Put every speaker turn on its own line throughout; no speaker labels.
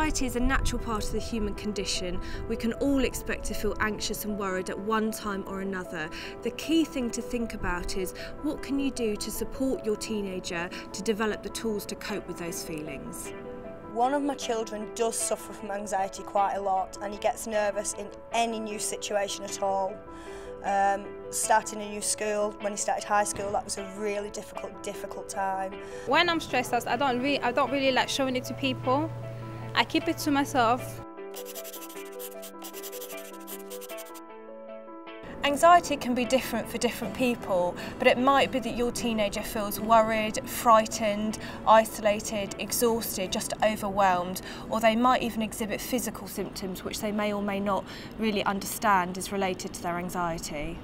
Anxiety is a natural part of the human condition. We can all expect to feel anxious and worried at one time or another. The key thing to think about is what can you do to support your teenager to develop the tools to cope with those feelings.
One of my children does suffer from anxiety quite a lot, and he gets nervous in any new situation at all. Starting a new school, when he started high school, that was a really difficult time.
When I'm stressed out, I don't really like showing it to people. I keep it to myself.
Anxiety can be different for different people, but it might be that your teenager feels worried, frightened, isolated, exhausted, just overwhelmed, or they might even exhibit physical symptoms which they may or may not really understand is related to their anxiety.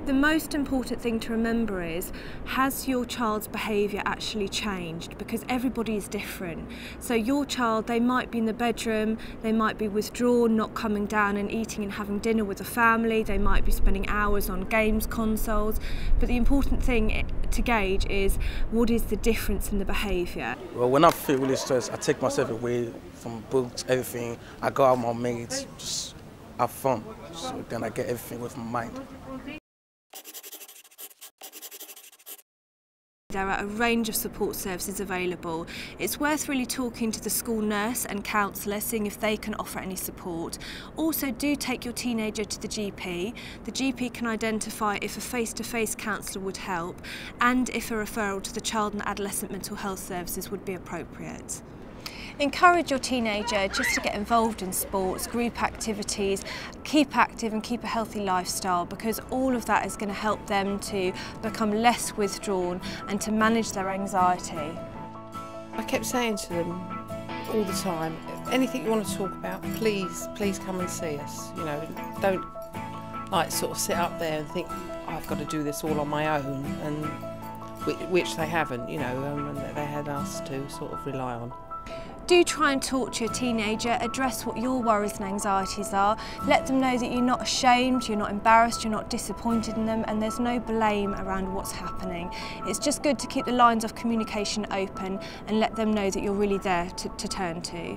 The most important thing to remember is, has your child's behaviour actually changed? Because everybody is different. So your child, they might be in the bedroom, they might be withdrawn, not coming down and eating and having dinner with the family, they might be spending hours on games consoles, but the important thing to gauge is, what is the difference in the behaviour?
Well, when I feel really stressed, I take myself away from books, everything. I go out with my mates, just have fun, so then I get everything with my mind.
There are a range of support services available. It's worth really talking to the school nurse and counsellor, seeing if they can offer any support. Also, do take your teenager to the GP. The GP can identify if a face-to-face counsellor would help and if a referral to the Child and Adolescent Mental Health Services would be appropriate. Encourage your teenager just to get involved in sports, group activities, keep active and keep a healthy lifestyle, because all of that is going to help them to become less withdrawn and to manage their anxiety.
I kept saying to them all the time, anything you want to talk about, please come and see us. You know, don't like sort of sit up there and think, I've got to do this all on my own, and which they haven't, you know, and they had us to sort of rely on.
Do try and talk to your teenager, address what your worries and anxieties are, let them know that you're not ashamed, you're not embarrassed, you're not disappointed in them, and there's no blame around what's happening. It's just good to keep the lines of communication open and let them know that you're really there to turn to.